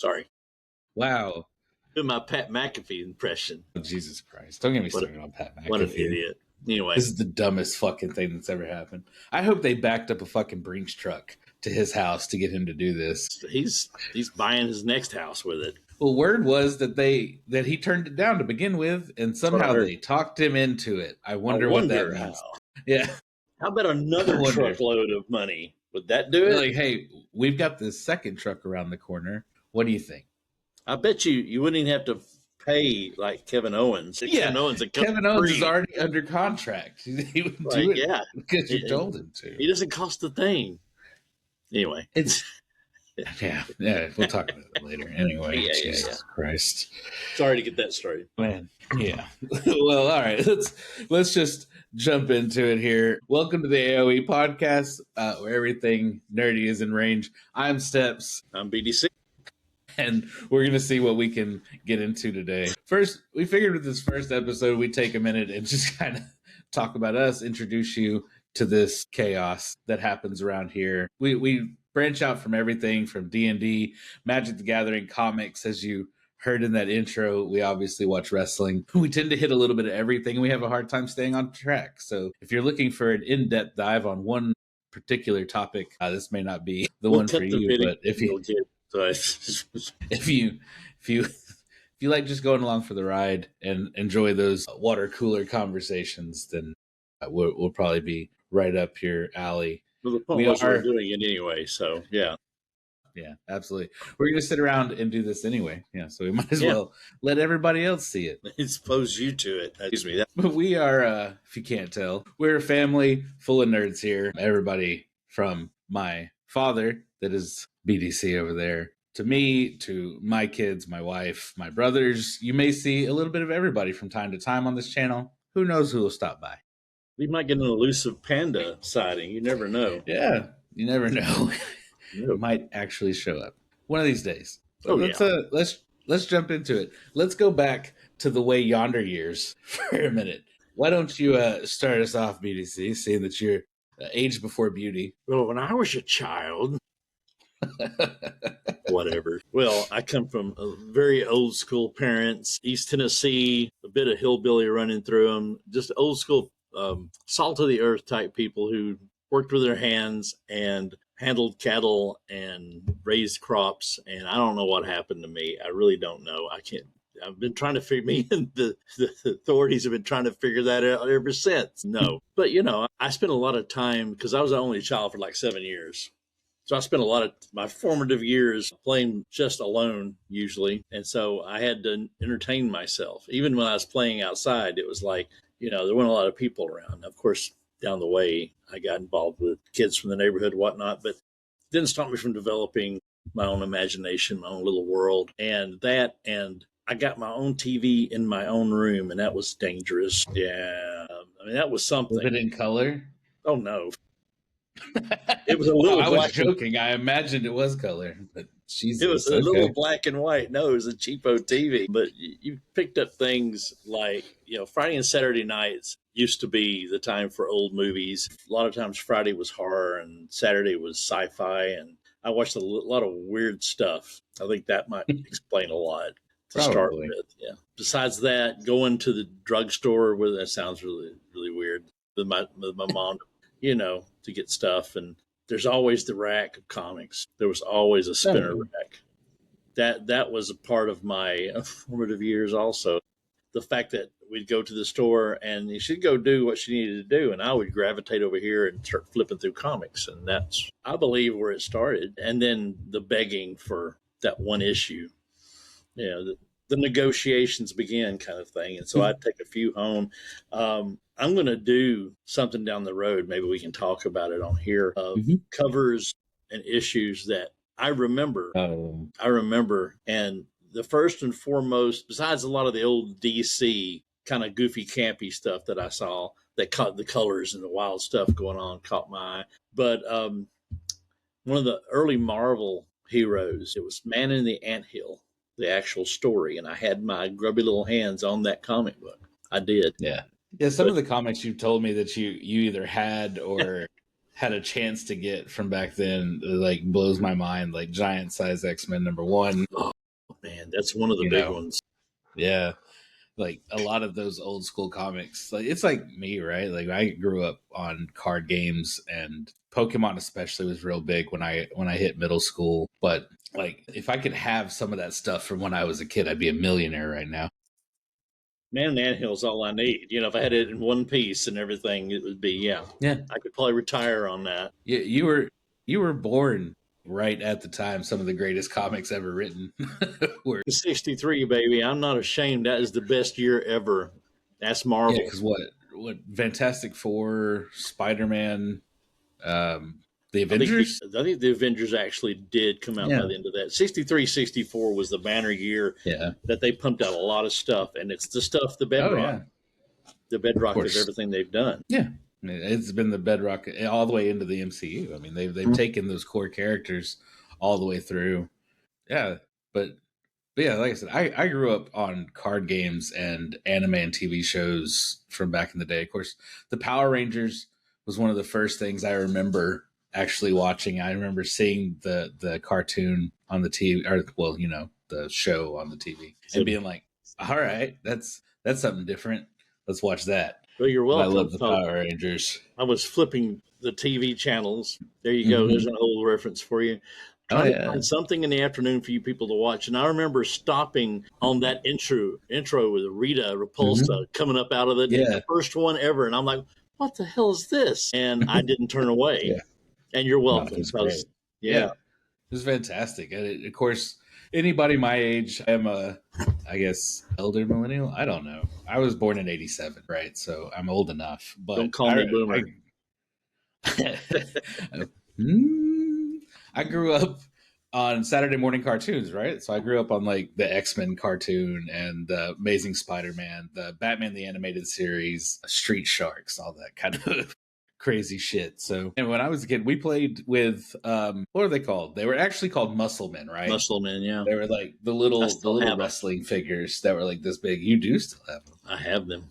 Sorry. Wow. Do my Pat McAfee impression. Oh, Jesus Christ. Don't get me started on Pat McAfee. What an idiot. Anyway. This is the dumbest fucking thing that's ever happened. I hope they backed up a fucking Brinks truck to his house to get him to do this. He's buying his next house with it. Well, word was that he turned it down to begin with, and somehow they talked him into it. I wonder what that means. Yeah. How about another truckload of money? Would that do it? Like, hey, we've got this second truck around the corner. What do you think? I bet you wouldn't even have to pay like Kevin Owens. Yeah, Kevin Owens is already under contract. He would do it because you told him to. He doesn't cost a thing. Anyway, it's yeah. We'll talk about it later. Anyway, Jesus Christ. Sorry to get that started, man. Yeah. Well, all right. Let's just jump into it here. Welcome to the AoE podcast, where everything nerdy is in range. I'm Steps. I'm BDC. And we're going to see what we can get into today. First, we figured with this first episode, we'd take a minute and just kind of talk about us, introduce you to this chaos that happens around here. We branch out from everything from D&D, Magic the Gathering, comics. As you heard in that intro, we obviously watch wrestling. We tend to hit a little bit of everything, and we have a hard time staying on track. So if you're looking for an in-depth dive on one particular topic, this may not be the one for you. But if you like just going along for the ride and enjoy those water cooler conversations, then we'll probably be right up your alley. Well, the point was we're doing it anyway, so yeah, absolutely. We're going to sit around and do this anyway, so we might as well let everybody else see it. Expose you to it. Excuse me. But we are, if you can't tell, we're a family full of nerds here. Everybody from my father, that is BDC over there, to me, to my kids, my wife, my brothers. You may see a little bit of everybody from time to time on this channel. Who knows who will stop by? We might get an elusive panda sighting. You never know. Yeah, you never know. It might actually show up one of these days. So let's jump into it. Let's go back to the way yonder years for a minute. Why don't you start us off, BDC, seeing that you're age before beauty? Well, when I was a child... Whatever. Well, I come from very old school parents, East Tennessee, a bit of hillbilly running through them, just old school salt of the earth type people who worked with their hands and handled cattle and raised crops. And I don't know what happened to me. I really don't know. I've been trying to figure, me and the authorities have been trying to figure that out ever since. No. But, I spent a lot of time, because I was the only child for like 7 years. So I spent a lot of my formative years playing just alone, usually. And so I had to entertain myself. Even when I was playing outside, it was like, there weren't a lot of people around. Of course, down the way, I got involved with kids from the neighborhood and whatnot, but it didn't stop me from developing my own imagination, my own little world. And I got my own TV in my own room, and that was dangerous. Yeah. I mean, that was something. Was it in color? Oh, no. It was a little. I was joking. I imagined it was color, but Jesus, it was a little black and white. No, it was a cheapo TV. But you picked up things like Friday and Saturday nights used to be the time for old movies. A lot of times Friday was horror and Saturday was sci-fi, and I watched a lot of weird stuff. I think that might explain a lot to start with. Yeah. Besides that, going to the drugstore, that sounds really, really weird. With my mom. To get stuff. And there's always the rack of comics. There was always a spinner rack. That was a part of my formative years also. The fact that we'd go to the store and she'd go do what she needed to do, and I would gravitate over here and start flipping through comics. And that's, I believe, where it started. And then the begging for that one issue. The negotiations began, kind of thing. And so I'd take a few home. I'm going to do something down the road. Maybe we can talk about it on here of covers and issues that I remember. I remember. And the first and foremost, besides a lot of the old DC kind of goofy, campy stuff that I saw that caught the colors and the wild stuff going on, caught my eye. But one of the early Marvel heroes, it was Man in the Anthill, the actual story. And I had my grubby little hands on that comic book. I did. Yeah. Yeah, some of the comics you told me that you either had or had a chance to get from back then, like blows my mind. Like Giant Size X-Men #1. Oh man, that's one of the You big know, ones. yeah. Like a lot of those old school comics, like it's like me, right? Like I grew up on card games, and Pokemon especially was real big when I hit middle school. But like if I could have some of that stuff from when I was a kid, I'd be a millionaire right now. Man, the Anthill's all I need. You know, if I had it in one piece and everything, it would be, yeah. Yeah, I could probably retire on that. you were born right at the time some of the greatest comics ever written were. 63, baby. I'm not ashamed. That is the best year ever. That's Yeah, Marvel. because what Fantastic Four, Spider-Man, the Avengers. I think the Avengers actually did come out by Yeah, the end of that. 63, 64 was the banner year yeah. that they pumped out a lot of stuff, and it's the stuff, the Oh bedrock, yeah, the of bedrock of course. everything they've done. Yeah, I mean, it's been the bedrock all the way into the MCU. I mean, they've taken those core characters all the way through. Yeah, but yeah, like I said, I grew up on card games and anime and TV shows from back in the day. Of course, the Power Rangers was one of the first things I remember actually watching. I remember seeing the cartoon on the TV, or well, you know, the show on the TV, So, and being like, "All right, that's something different. Let's watch that." well, you're And I welcome, love the folks. Power Rangers. I was flipping the TV channels. There you go. There's Mm-hmm. an old reference for you. Oh Trying to yeah. find something in the afternoon for you people to watch. And I remember stopping on that intro with Rita Mm-hmm. Repulsa coming up out of it. It's Yeah. the first one ever. And I'm like, what the hell is this? And I didn't turn away. Yeah. And you're No, it welcome. was Because, great. yeah, Yeah. It was fantastic. And of course, anybody my age, I am I guess, elder millennial. I don't know. I was born in '87, right? So I'm old enough. don't But call me boomer. Hmm, I grew up on Saturday morning cartoons, right? So I grew up on like the X-Men cartoon and the Amazing Spider-Man, the Batman the Animated Series, Street Sharks, all that kind of crazy shit. So, and when I was a kid, we played with what are they called? They were actually called Musclemen, right? Muscle Man, yeah. They were like I the still little have them. wrestling figures that were like this big. You do still have them. I have them.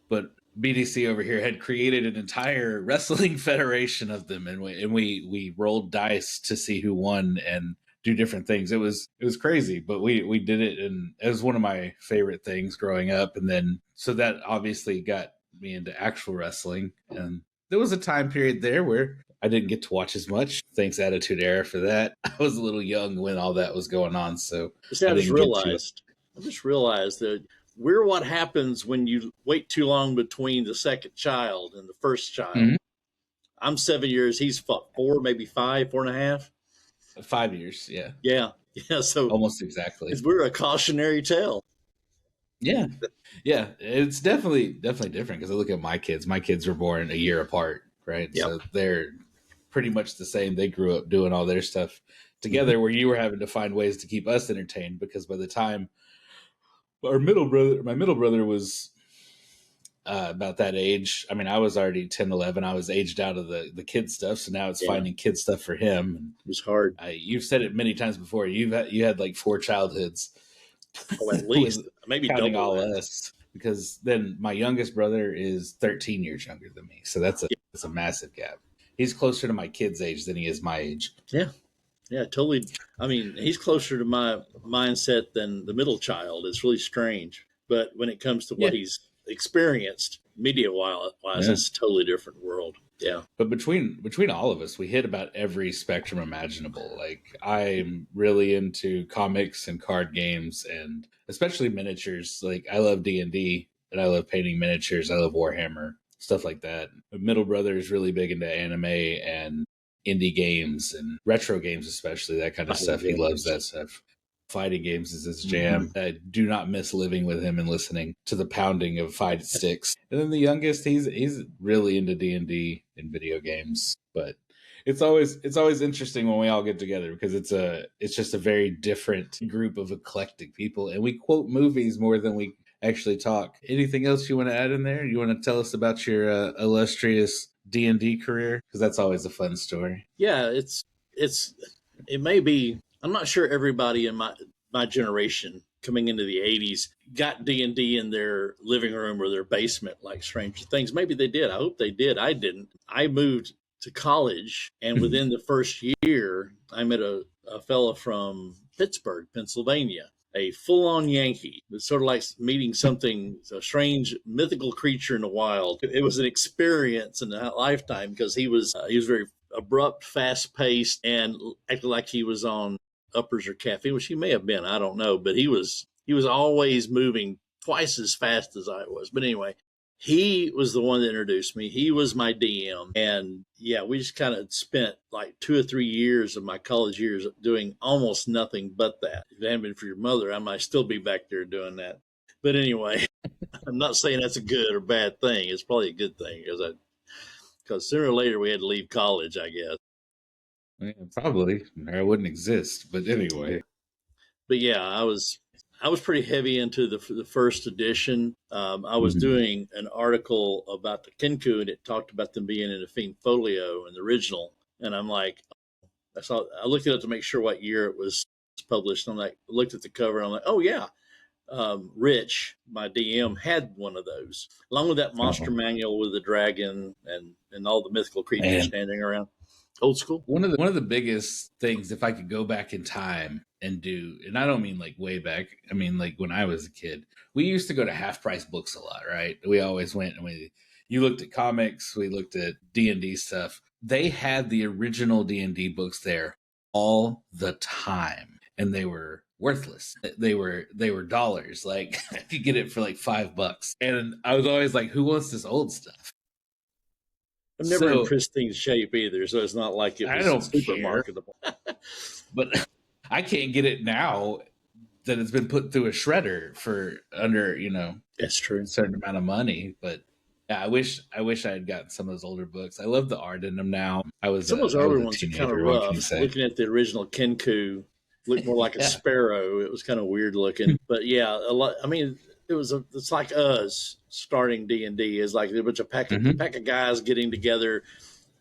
But BDC over here had created an entire wrestling federation of them, and we rolled dice to see who won and do different things. It was crazy, but we did it, and it was one of my favorite things growing up. And then so that obviously got me into actual wrestling, and there was a time period there where I didn't get to watch as much. Thanks Attitude Era for that. I was a little young when all that was going on, so See, I didn't get to. I just realized that we're what happens when you wait too long between the second child and the first child. Mhm. I'm 7 years. He's four, maybe five, 4.5. 5 years, yeah, Yeah. Yeah. So almost exactly. we're a cautionary tale. Yeah, yeah, it's definitely different because I look at my kids. My kids were born a year apart, right? Yep. So they're pretty much the same. They grew up doing all their stuff Mm-hmm. together, where you were having to find ways to keep us entertained because by the time my middle brother was about that age. I mean, I was already 10, 11. I was aged out of the kid stuff, so now it's Yeah. finding kid stuff for him. And It was hard. you've said it many times before. You had like 4 childhoods. Oh, at least maybe Counting double all that. us, because then my youngest brother is 13 years younger than me, so that's a massive gap. He's closer to my kid's age than he is my age. Yeah. Yeah. Totally. I mean, he's closer to my mindset than the middle child. It's really strange. But when it comes to what Yeah. he's experienced media wise, Yeah. it's a totally different world. Yeah. But between all of us, we hit about every spectrum imaginable. Like I'm really into comics and card games, and especially miniatures. Like I love D&D, and I love painting miniatures. I love Warhammer, stuff like that. My middle brother is really big into anime and indie games and retro games, especially that kind of Fighting stuff. He loves games. that stuff. Fighting games is his jam. I do not miss living with him and listening to the pounding of fight sticks. And then the youngest, he's really into D&D and video games. But it's always interesting when we all get together because it's just a very different group of eclectic people, and we quote movies more than we actually talk. Anything else you want to add in there? You want to tell us about your illustrious D&D career, because that's always a fun story. Yeah, it may be. I'm not sure everybody in my generation coming into the 80s got D&D in their living room or their basement like Stranger Things. Maybe they did. I hope they did. I didn't. I moved to college, and within the first year, I met a fellow from Pittsburgh, Pennsylvania, a full-on Yankee. It's sort of like meeting something, a strange mythical creature in the wild. It was an experience in a lifetime because he was very abrupt, fast-paced, and acted like he was on uppers or caffeine, which he may have been. I don't know, but he was always moving twice as fast as I was. But anyway, he was the one that introduced me. He was my DM. And yeah, we just kind of spent like 2 or 3 years of my college years doing almost nothing but that. If it hadn't been for your mother, I might still be back there doing that. But anyway, I'm not saying that's a good or bad thing. It's probably a good thing because sooner or later we had to leave college, I guess. Yeah, probably, or it wouldn't exist. But anyway. But yeah, I was pretty heavy into the first edition. I was doing an article about the Kenku, and it talked about them being in the Fiend Folio in the original. And I'm like, I looked it up to make sure what year it was published. I'm like, looked at the cover, and I'm like, oh yeah, Rich, my DM, had one of those, along with that monster manual with the dragon and all the mythical creatures standing around. Old school. One of the biggest things, if I could go back in time and do, and I don't mean like way back, I mean like when I was a kid, we used to go to Half Price Books a lot, right? We always went and you looked at comics, we looked at D&D stuff. They had the original D&D books there all the time, and they were worthless. They were dollars. Like I could get it for like $5, and I was always like, who wants this old stuff? I'm never in pristine shape either, so it's not like it was super marketable. But I can't get it now that it's been put through a shredder for under, that's true, a certain amount of money. But yeah, I wish I had gotten some of those older books. I love the art in them now. Some of those older ones are kind of rough. Looking at the original Kenku, looked more like a sparrow. It was kind of weird looking, but yeah, a lot. I mean, it's like us starting D&D is like a bunch of pack of guys getting together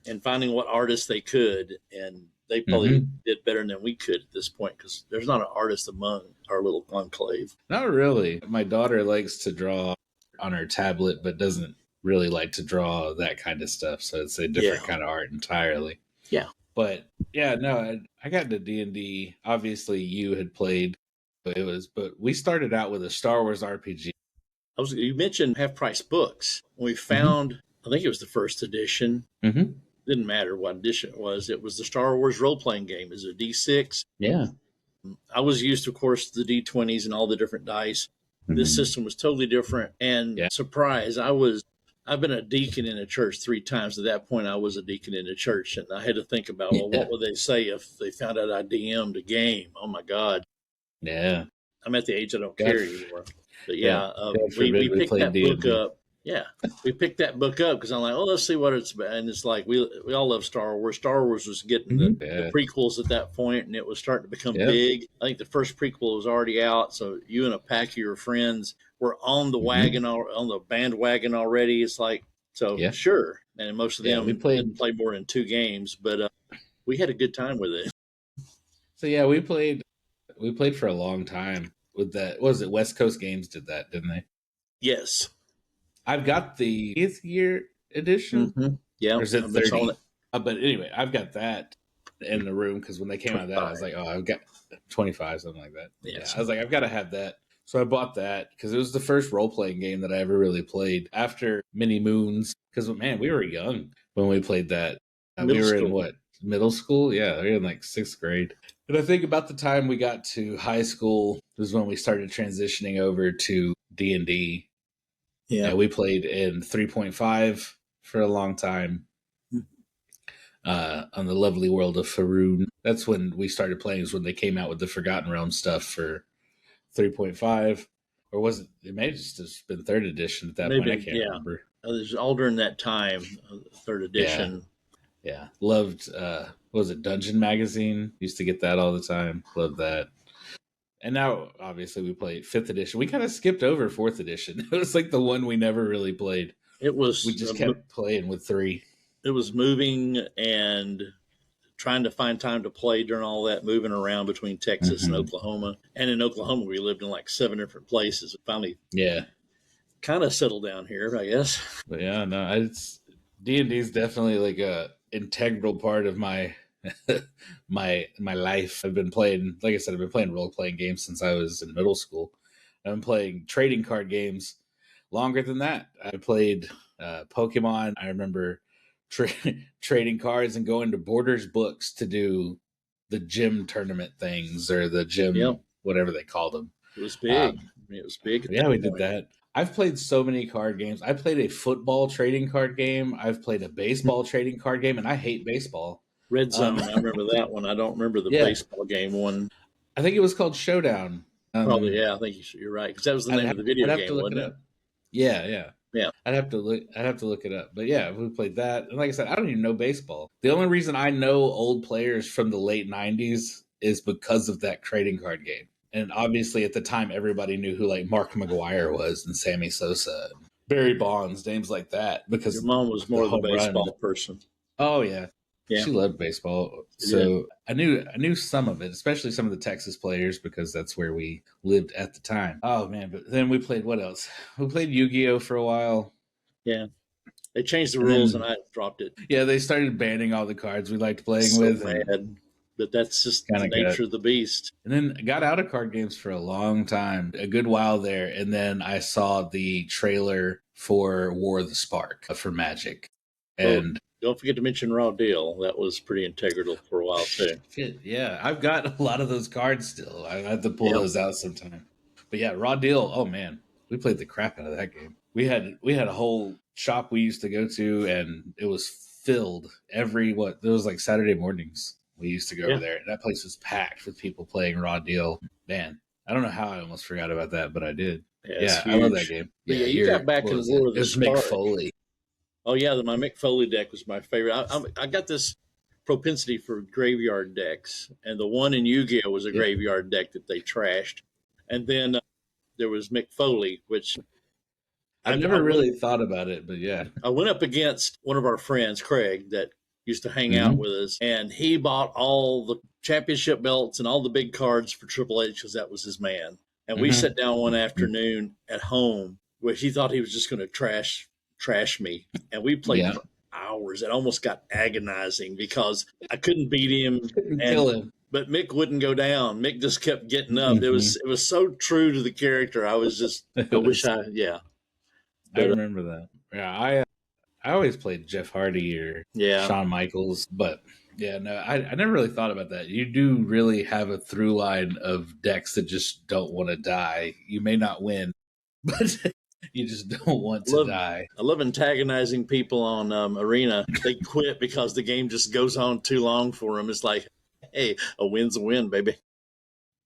and finding what artists they could, and they probably did better than we could at this point because there's not an artist among our little enclave. Not really. My daughter likes to draw on her tablet, but doesn't really like to draw that kind of stuff. So it's a different kind of art entirely. Yeah. But yeah, no, I got into D&D. Obviously, you had played. But we started out with a Star Wars RPG. You mentioned Half Price Books. We found, I think it was the first edition. Didn't matter what edition it was. It was the Star Wars role-playing game. It was a D6. Yeah. I was used, of course, to the D20s and all the different dice. This system was totally different. And surprise, I've been a deacon in a church 3 times. At that point, I was a deacon in a church. And I had to think about, well, what would they say if they found out I DM'd a game? Oh, my God. Yeah. I'm at the age I don't care anymore. But we picked that book up. Yeah. We picked that book up because I'm like, oh, let's see what it's about. And it's like, we all love Star Wars. Star Wars was getting the prequels at that point, and it was starting to become big. I think the first prequel was already out. So you and a pack of your friends were on the wagon, on the bandwagon already. It's like, sure. And most of them didn't play more than 2 games, but we had a good time with it. So yeah, we played for a long time with that. What was it? West Coast Games did that, didn't they? Yes. I've got the 5th year edition. Yeah. Or is it 30? But anyway, I've got that in the room because when they came 25. Out of that, I was like, oh, I've got 25, something like that. Yes. Yeah. I was like, I've got to have that. So I bought that because it was the first role-playing game that I ever really played after Many Moons. Because, man, we were young when we played that. We were in what? Middle school? Yeah, we were in like 6th grade. And I think about the time we got to high school was when we started transitioning over to D&D. Yeah, we played in 3.5 for a long time on the lovely world of Faerun. That's when we started playing, is when they came out with the Forgotten Realms stuff for 3.5. Or was it? It may have just been 3rd edition at that point. I can't remember. It was all during that time, 3rd edition. Yeah. Loved, was it Dungeon Magazine? Used to get that all the time. Loved that. And now, obviously, we played 5th edition. We kind of skipped over 4th edition. It was like the one we never really played. We just kept playing with 3. It was moving and trying to find time to play during all that moving around between Texas and Mm-hmm. Oklahoma. And in Oklahoma, we lived in like 7 different places. Finally, Yeah. kind of settled down here, I guess. But yeah, no, it's D&D is definitely like a integral part of my my life. I've been playing, like I said, I've been playing role playing games since I was in middle school. I've been playing trading card games longer than that. I played Pokemon. I remember trading cards and going to Borders Books to do the gym tournament things or the gym Yep. whatever they called them. It was big. Um, I mean, it was big at yeah, that we did point. that. I've played so many card games. I played a football trading card game. I've played a baseball trading card game, and I hate baseball. Red Um, Zone, I remember that one. I don't remember the yeah, baseball game one. I think it was called Showdown. Probably, yeah, I think you're right. Because that was the name of the I'd video have to game, look it wasn't it? up. Yeah, yeah. Yeah. I'd have to look. I'd have to look it up. But yeah, we played that. And like I said, I don't even know baseball. The only reason I know old players from the late '90s is because of that trading card game. And obviously, at the time, everybody knew who like Mark McGuire was and Sammy Sosa, and Barry Bonds, names like that. Because Your mom was the more the home run. baseball person. Oh yeah, Yeah. she loved baseball. She did. So I knew some of it, especially some of the Texas players because that's where we lived at the time. Oh man, but then we played what else? We played Yu-Gi-Oh for a while. Yeah. They changed the And rules then and I dropped it. yeah, they started banning all the cards we liked playing So with, and mad. But that's just the kind of got. nature of the beast. And then got out of card games for a long time, a good while there, and then I saw the trailer for War of the Spark for Magic, and Don't forget to mention Raw Deal. That was pretty integral for a while too. shit, yeah, I've got a lot of those cards still. I have to pull Yep. those out sometime. But yeah, Raw Deal. Oh man, we played the crap out of that game. We had a whole shop we used to go to, and it was filled every what there was like Saturday mornings. We used to go over there, and that place was packed with people playing Raw Deal. Man, I don't know how I almost forgot about that, but I did. Yeah, I love that game. But yeah, you got back in what was War it? of the It was Spark. Mick Foley. Oh yeah, my Mick Foley deck was my favorite. I got this propensity for graveyard decks, and the one in Yu-Gi-Oh was a Yeah. graveyard deck that they trashed. And then there was Mick Foley, which I've never really thought about it, but yeah. I went up against one of our friends, Craig, that used to hang Mhm. out with us, and he bought all the championship belts and all the big cards for Triple H because that was his man. And we Mhm. sat down one afternoon at home where he thought he was just going to trash me, and we played Yeah. for hours. It almost got agonizing because I couldn't beat him, Couldn't kill him. but Mick wouldn't go down. Mick just kept getting up. Mhm. It was so true to the character. I was just I wish I I remember that. Yeah, I always played Jeff Hardy or Yeah. Shawn Michaels, but yeah, no, I never really thought about that. You do really have a through line of decks that just don't want to die. You may not win, but you just don't want to die. I love antagonizing people on Arena. They quit because the game just goes on too long for them. It's like, hey, a win's a win, baby.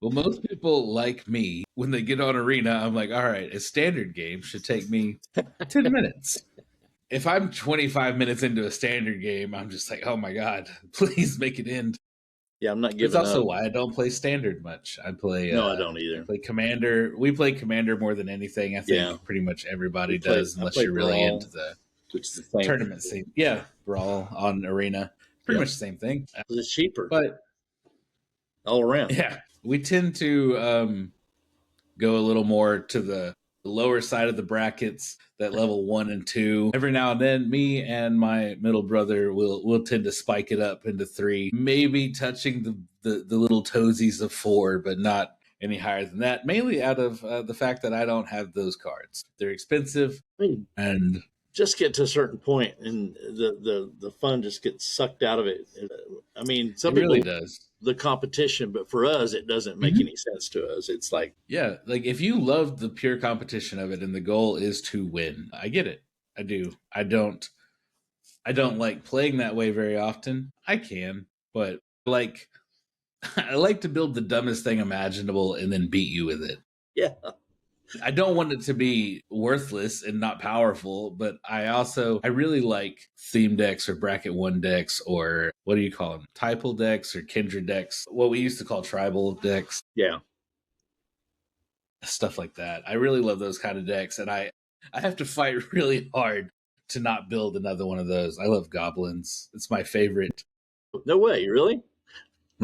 Well, most people like me, when they get on Arena, I'm like, all right, a standard game should take me 10 minutes. If I'm 25 minutes into a standard game, I'm just like, oh my God, please make it end. Yeah, I'm not giving It's also up. why I don't play standard much. I play No, I don't either. I play Commander. We play Commander more than anything. I think Yeah. pretty much everybody We play- does, I unless play you're really Brawl, into the which is the same. tournament scene. Yeah, Brawl on Arena. Pretty Yeah. much the same thing. It's cheaper But all around. yeah, we tend to go a little more to the lower side of the brackets, that level 1 and 2. Every now and then, me and my middle brother will tend to spike it up into 3, maybe touching the little toesies of 4, but not any higher than that. Mainly out of the fact that I don't have those cards. They're expensive, and just get to a certain point, and the fun just gets sucked out of it. I mean, some it people really does. The competition, but for us, it doesn't make any sense to us. It's like, yeah, like if you love the pure competition of it and the goal is to win, I get it. I do. I don't like playing that way very often. I can, but like I like to build the dumbest thing imaginable and then beat you with it. yeah, I don't want it to be worthless and not powerful, but I really like theme decks or bracket 1 decks, or what do you call them? Typal decks or kindred decks, what we used to call tribal decks. yeah. Stuff like that. I really love those kind of decks, and I have to fight really hard to not build another one of those. I love goblins. It's my favorite No way, really?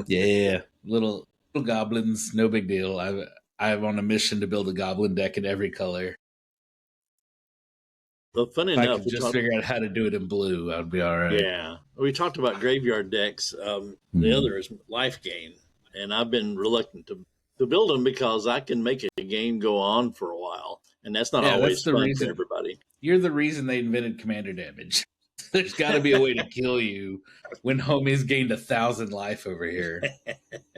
Yeah, little goblins, no big deal. I'm on a mission to build a goblin deck in every color. Well, funny If I enough, could just figure out how to do it in blue, I'd be all right. yeah, we talked about graveyard decks. The Hmm. other is life gain, and I've been reluctant to build them because I can make a game go on for a while, and that's not Yeah, that's always the fun for reason. everybody. You're the reason they invented commander damage. There's got to be a way to kill you when homie's gained 1,000 life over here.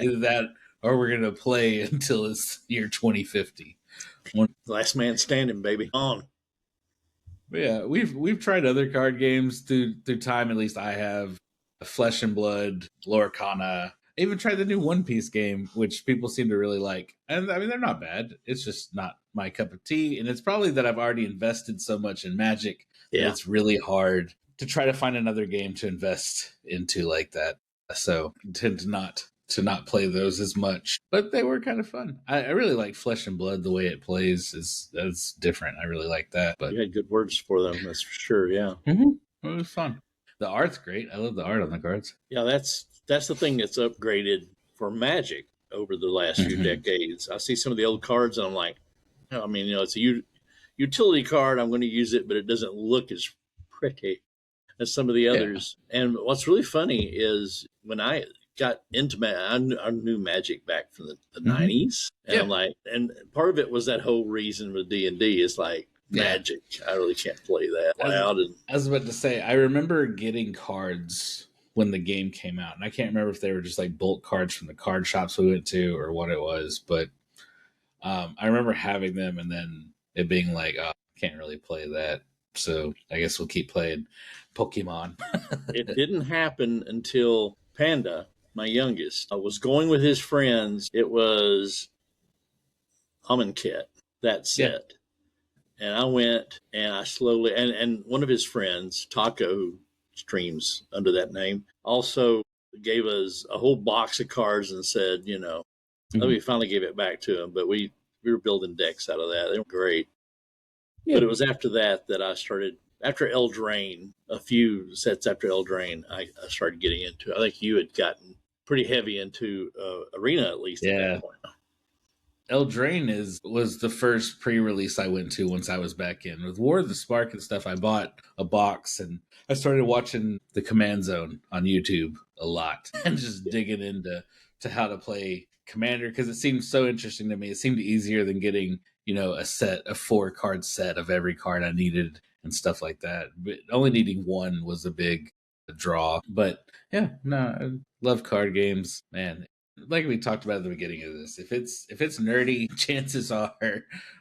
Either that, or we're gonna play until it's year 2050. Last man standing, baby. On. Yeah, we've tried other card games through time. At least I have. Flesh and Blood, Lorcana. I even tried the new One Piece game, which people seem to really like. And I mean, they're not bad. It's just not my cup of tea. And it's probably that I've already invested so much in Magic that it's really hard to try to find another game to invest into like that. So I tend to not play those as much, but they were kind of fun. I really like Flesh and Blood. The way it plays is different. I really like that. But You had good words for them, that's for sure. Yeah, it was fun. The art's great. I love the art on the cards. yeah. That's the thing that's upgraded for Magic over the last few decades. I see some of the old cards, and I'm like, I mean, it's a utility card. I'm going to use it, but it doesn't look as pretty as some of the others. Yeah. And what's really funny is when I got into I knew Magic back from the 90s, and I'm like, and part of it was that whole reason with D&D is like Magic. I really can't play that loud. I was about to say, I remember getting cards when the game came out, and I can't remember if they were just like bulk cards from the card shops we went to or what it was, but I remember having them and then it being like, oh, I can't really play that, so I guess we'll keep playing Pokemon. It didn't happen until Panda, my youngest, was going with his friends. It was Amonkhet, that set. Yeah. And I went and I slowly, and one of his friends, Taco, who streams under that name, also gave us a whole box of cards and said, we finally gave it back to him. But we were building decks out of that. They were great. Yeah. But it was after that I started, after Eldraine, a few sets after Eldraine, I started getting into it. I think you had gotten pretty heavy into Arena, at least at that point. Eldraine was the first pre-release I went to once I was back in. With War of the Spark and stuff, I bought a box and I started watching the Command Zone on YouTube a lot and just digging into how to play Commander because it seemed so interesting to me. It seemed easier than getting, a 4-card set of every card I needed and stuff like that. But only needing one was a big draw. But yeah, no, I love card games, man. Like we talked about at the beginning of this, if it's nerdy, chances are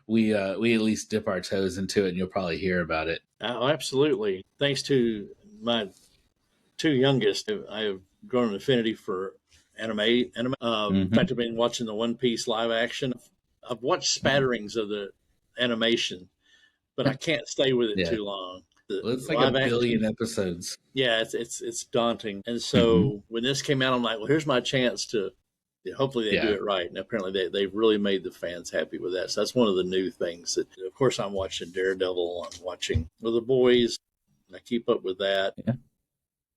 we at least dip our toes into it, and you'll probably hear about it. Oh, absolutely. Thanks to my two youngest, I have grown an affinity for anime. In fact, I've been watching the One Piece live action. I've watched spatterings of the animation, but I can't stay with it too long. It's like a billion episodes. Yeah, it's daunting. And so when this came out, I'm like, well, here's my chance to. Hopefully they do it right, and apparently they've really made the fans happy with that. So that's one of the new things. That, of course, I'm watching Daredevil. I'm watching with the boys. I keep up with that.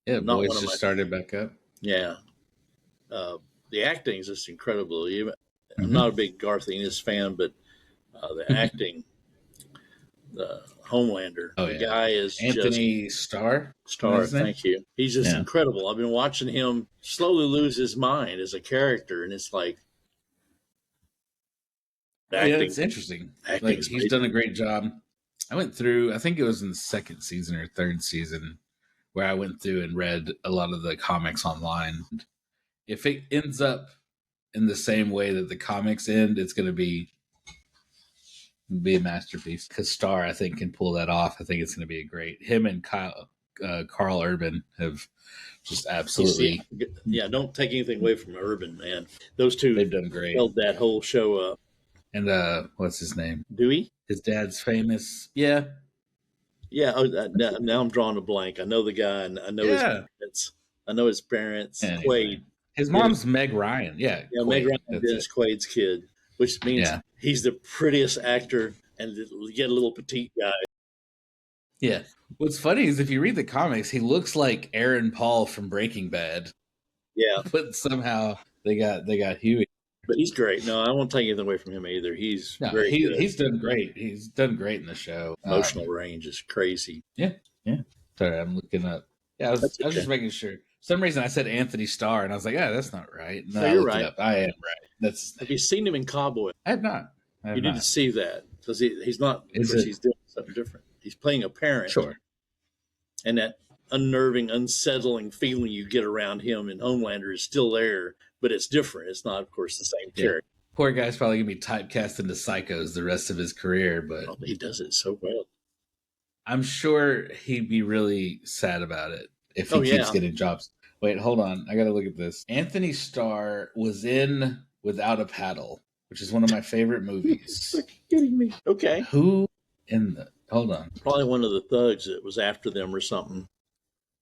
Yeah, boys just started back up. Yeah, the acting is just incredible. I'm not a big Garth Ennis fan, but the acting, the Homelander, the guy is Anthony Starr. Thank you. He's just incredible. I've been watching him slowly lose his mind as a character, and it's like, it's interesting. Like he's done a great job. I went through, I think it was in the second season or third season, where I went through and read a lot of the comics online. If it ends up in the same way that the comics end, it's going to be a masterpiece. Because Starr, I think, can pull that off. I think it's going to be a great. Him and Carl Urban have just absolutely. Don't take anything away from Urban, man. Those two, they've done great. Held that whole show up. And what's his name? Dewey. His dad's famous. Yeah. Yeah. Now I'm drawing a blank. I know the guy, and I know his parents. I know his parents. Anyway. Quaid. His mom's Meg Ryan. Yeah. Quaid. Meg Ryan, Dennis Quaid's kid, which means he's the prettiest actor, and yet a little petite guy. Yeah. What's funny is if you read the comics, he looks like Aaron Paul from Breaking Bad, Yeah, but somehow they got Huey. but he's great. No, I won't take anything away from him either. He's No, very good. he's done great. He's done great in the show. Emotional range is crazy. Yeah, yeah. Sorry, I'm looking up. Yeah, That's I was just okay. making sure. For some reason I said Anthony Starr, and I was like, yeah, that's not right. And then No, I you're looked it right. up. I am right. That's his Have name. you seen him in Cowboy? I have not. I You have need to not. see that because he's not. Of Is course, it he's doing something different. He's playing a parent, sure? and that unnerving, unsettling feeling you get around him in Homelander is still there, but it's different. It's not, of course, the same Yeah. character. Poor guy's probably gonna be typecast into psychos the rest of his career, but Oh, he does it so well. I'm sure he'd be really sad about it if he Oh keeps yeah. getting jobs. Wait, hold on. I gotta look at this. Anthony Starr was in Without a Paddle, which is one of my favorite movies. Are you kidding me? Okay. Who in the hold on. Probably one of the thugs that was after them or something.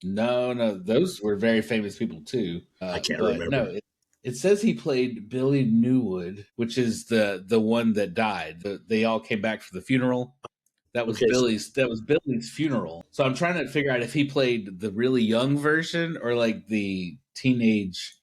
No, those were very famous people too. I can't But no, remember. it says he played Billy Newwood, which is the one that died. They all came back for the funeral. Okay. That was Billy's funeral. So I'm trying to figure out if he played the really young version or like the teenage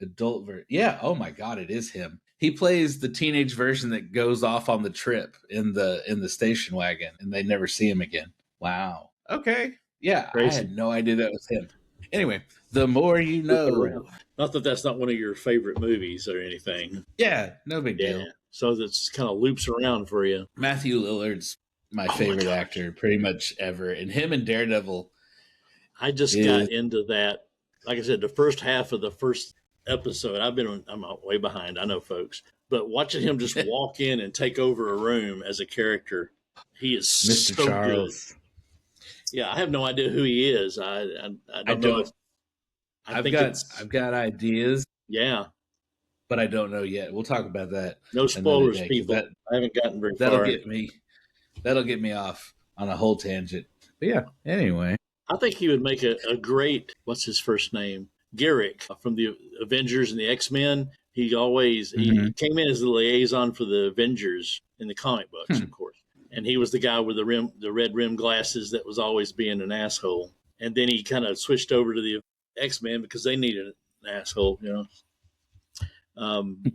adult version. Yeah, oh my god, it is him. He plays the teenage version that goes off on the trip in the station wagon and they never see him again. Wow. Okay. Yeah, I Crazy. had no idea that was him. Anyway, the more you Loop it around. know. Not that that's not one of your favorite movies or anything. Yeah, no big Yeah. deal. So that's kind of loops around for you. Matthew Lillard's my Oh my favorite gosh. actor pretty much ever. And him and Daredevil I just is got into that. Like I said, the first half of the first episode, I'm way behind. I know, folks, but watching him just walk in and take over a room as a character, he is Mr. so good. Charles. Yeah, I have no idea who he is. I I don't know if don't. I think it's I've got ideas, yeah. but I don't know yet. We'll talk about that No another spoilers, day because people. I haven't gotten very that'll far. get me off on a whole tangent. But yeah. Anyway. I think he would make a great, what's his first name? Garrick from the Avengers and the X-Men. He came in as the liaison for the Avengers in the comic books, Hmm. of course. And he was the guy with the red rim glasses that was always being an asshole. And then he kind of switched over to the X-Men because they needed an asshole, you know.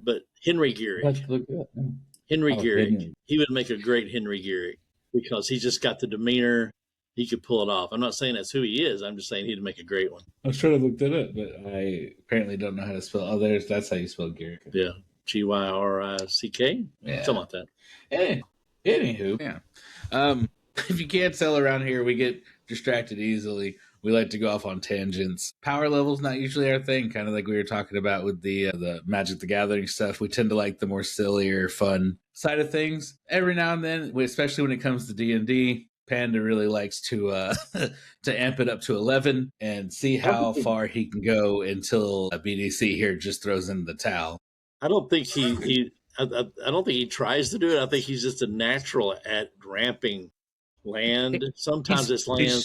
But Henry Garrick, Let's look it up. Henry Oh, Garrick, Henry. he would make a great Henry Garrick because he just got the demeanor. He could pull it off. I'm not saying that's who he is. I'm just saying he'd make a great one. I was trying to look that up, but I apparently don't know how to spell. Oh, that's how you spell Garrick. Yeah. Gyrick. Yeah. Something like that. Anywho, yeah. If you can't tell around here, we get distracted easily. We like to go off on tangents. Power level's not usually our thing, kind of like we were talking about with the Magic the Gathering stuff. We tend to like the more sillier, fun side of things. Every now and then, especially when it comes to D&D, Panda really likes to to amp it up to 11 and see how far he can go until a BDC here just throws in the towel. I don't think I don't think he tries to do it. I think he's just a natural at ramping land. Sometimes it's land.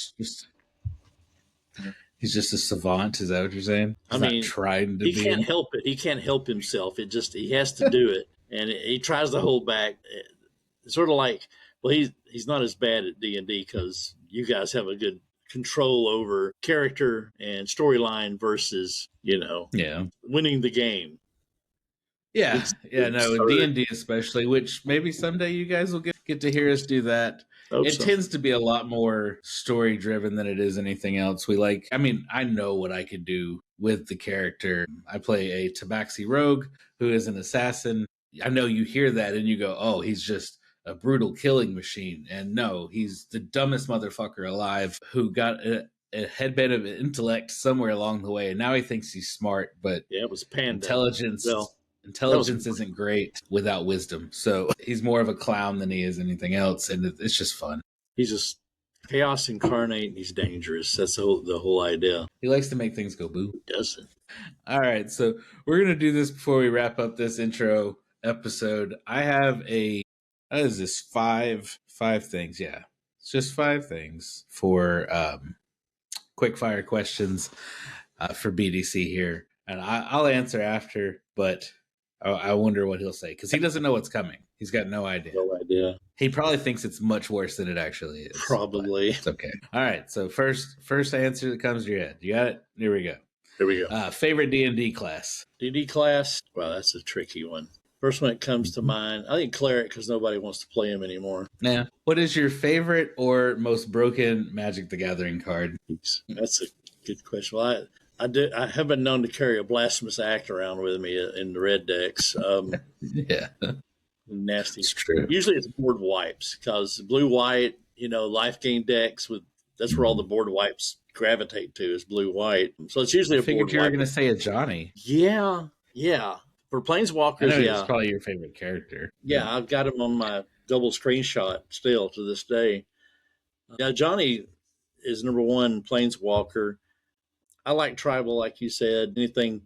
He's just a savant. Is that what you're saying? He's I mean, not trying to he be. can't help it. He can't help himself. He has to do it, and he tries to hold back. It's sort of like, well, he's not as bad at D&D because you guys have a good control over character and storyline versus winning the game. Yeah, it's no, D&D especially, which maybe someday you guys will get to hear us do that. Hope It so. tends to be a lot more story driven than it is anything else. I know what I could do with the character. I play a Tabaxi rogue who is an assassin. I know you hear that and you go, oh, he's just a brutal killing machine. And no, he's the dumbest motherfucker alive who got a headband of intellect somewhere along the way. And now he thinks he's smart, but yeah, it was Panda. Intelligence isn't great without wisdom. So he's more of a clown than he is anything else. And it's just fun. He's just chaos incarnate and he's dangerous. That's the whole idea. He likes to make things go boo. Who doesn't? All right. So we're going to do this before we wrap up this intro episode. I have what is this? Five things. Yeah. It's just 5 things for quick fire questions for BDC here. And I'll answer after, but I wonder what he'll say because he doesn't know what's coming. He's got no idea. No idea. He probably thinks it's much worse than it actually is. Probably. It's okay. All right. So first answer that comes to your head. You got it? Here we go. Here we go. Favorite D&D class? D&D class? Well, that's a tricky one. First one that comes to mind, I think cleric, because nobody wants to play him anymore. Yeah. What is your favorite or most broken Magic the Gathering card? That's a good question. Well, I have been known to carry a blasphemous act around with me in the red decks. Yeah. Nasty. It's true. Usually it's board wipes because blue-white, life gain decks, that's where all the board wipes gravitate to is blue-white. So it's usually I figured you were going to say a Johnny. Yeah. For Planeswalkers, I know it's probably your favorite character. Yeah, I've got him on my double screenshot still to this day. Yeah, Johnny is number one Planeswalker. I like tribal, like you said. Anything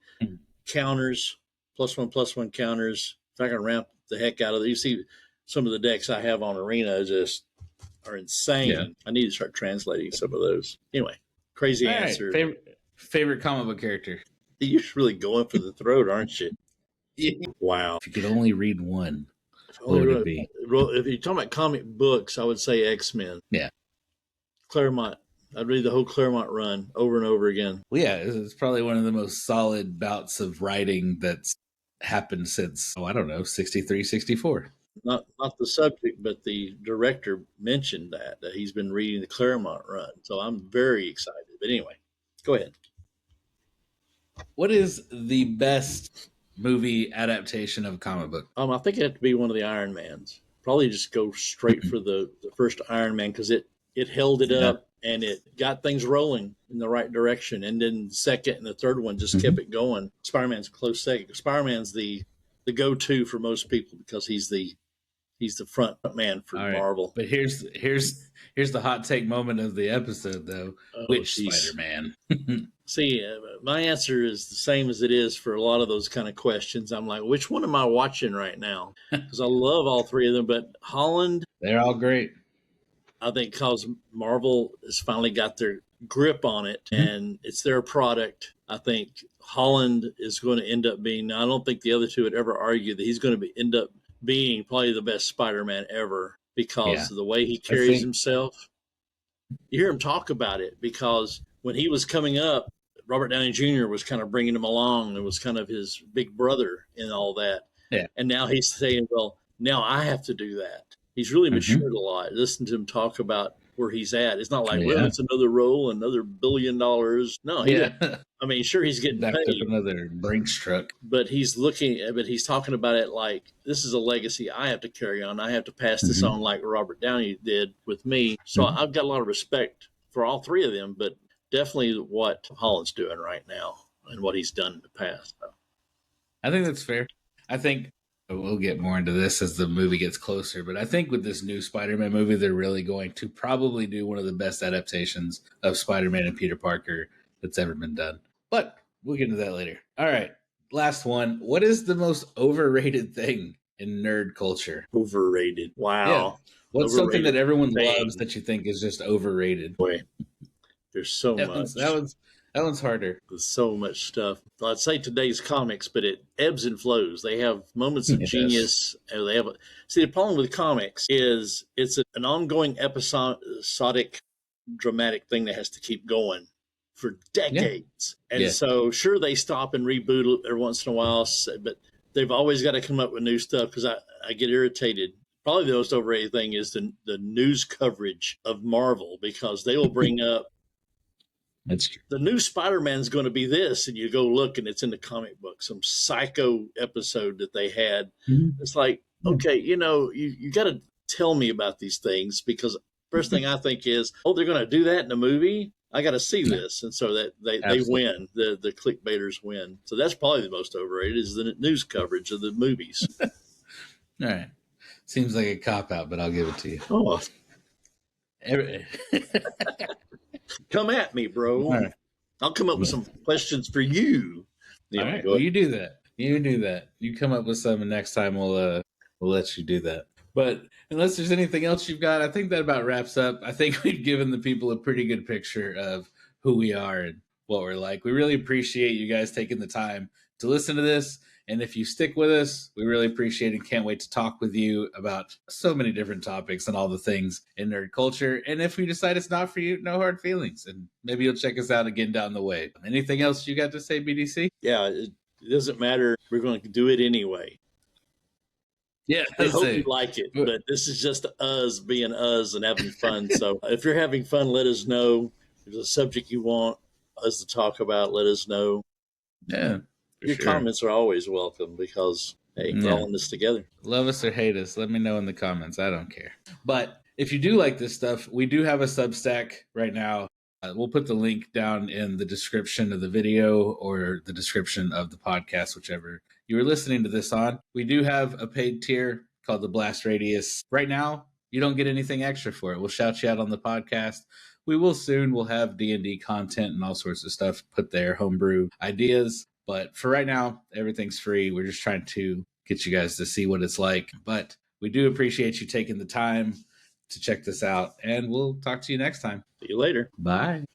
counters, +1/+1 counters. If I can ramp the heck out of it. You see some of the decks I have on Arena just are insane. Yeah. I need to start translating some of those. Anyway, crazy answer. Right. Favorite comic book character? You're really going for the throat, aren't you? Yeah. Wow. If you could only read one, what would it be? If you're talking about comic books, I would say X-Men. Yeah. Claremont. I'd read the whole Claremont run over and over again. Well, yeah, it's probably one of the most solid bouts of writing that's happened since, 63, 64. Not the subject, but the director mentioned that he's been reading the Claremont run. So I'm very excited. But anyway, go ahead. What is the best movie adaptation of a comic book? I think it had to be one of the Iron Mans. Probably just go straight for the first Iron Man because it held it up and it got things rolling in the right direction. And then the second and the third one just kept it going. Spider-Man's a close second. Spider-Man's the go-to for most people because he's the front man for Marvel. But here's the hot take moment of the episode, though. Which Spider-Man? See, my answer is the same as it is for a lot of those kind of questions. I'm like, which one am I watching right now? Because I love all three of them, but Holland. They're all great. I think because Marvel has finally got their grip on it and it's their product. I think Holland is going to end up being, I don't think the other two would ever argue that he's going to end up being probably the best Spider-Man ever because of the way he carries himself. You hear him talk about it because when he was coming up, Robert Downey Jr. was kind of bringing him along and was kind of his big brother and all that. Yeah. And now he's saying, well, now I have to do that. He's really matured a lot. Listen to him talk about where he's at. It's not like, well, it's another role, another $1 billion. No, I mean, sure, he's getting paid. Another Brinks truck. But he's talking about it like, this is a legacy I have to carry on. I have to pass this on like Robert Downey did with me. So I've got a lot of respect for all three of them, but definitely what Holland's doing right now and what he's done in the past. So. I think that's fair. I think we'll get more into this as the movie gets closer, but I think with this new Spider-Man movie, they're really going to probably do one of the best adaptations of Spider-Man and Peter Parker that's ever been done. But we'll get into that later. All right, last one. What is the most overrated thing in nerd culture? Overrated. Wow. Yeah. What's something that everyone loves that you think is just overrated? Boy, there's so much. That one's harder. There's so much stuff. I'd say today's comics, but it ebbs and flows. They have moments of genius. And the problem with comics is it's an ongoing episodic, dramatic thing that has to keep going for decades. Yeah. And so, sure, they stop and reboot every once in a while, but they've always got to come up with new stuff because I get irritated. Probably the most overrated thing is the news coverage of Marvel because they will bring up That's true. The new Spider-Man's going to be this, and you go look, and it's in the comic book, some psycho episode that they had. It's like, okay, you got to tell me about these things because first thing I think is, they're going to do that in a movie? I got to see this. And so that they win. The clickbaiters win. So that's probably the most overrated is the news coverage of the movies. All right. Seems like a cop-out, but I'll give it to you. Oh. Come at me, bro. Right. I'll come up with some questions for you. All right. Well, you do that. You come up with some, and next time we'll let you do that. But unless there's anything else you've got, I think that about wraps up. I think we've given the people a pretty good picture of who we are and what we're like. We really appreciate you guys taking the time to listen to this. And if you stick with us, we really appreciate it and can't wait to talk with you about so many different topics and all the things in nerd culture. And if we decide it's not for you, no hard feelings. And maybe you'll check us out again down the way. Anything else you got to say, BDC? Yeah, it doesn't matter. We're going to do it anyway. Yeah, We hope you like it, but this is just us being us and having fun. So if you're having fun, let us know. If there's a subject you want us to talk about, let us know. Yeah. Your comments are always welcome because, hey, we're all in this together. Love us or hate us, let me know in the comments. I don't care. But if you do like this stuff, we do have a Substack right now. We'll put the link down in the description of the video or the description of the podcast, whichever you were listening to this on. We do have a paid tier called the Blast Radius. Right now, you don't get anything extra for it. We'll shout you out on the podcast. We will soon. We'll have D&D content and all sorts of stuff put there, homebrew ideas. But for right now, everything's free. We're just trying to get you guys to see what it's like. But we do appreciate you taking the time to check this out. And we'll talk to you next time. See you later. Bye.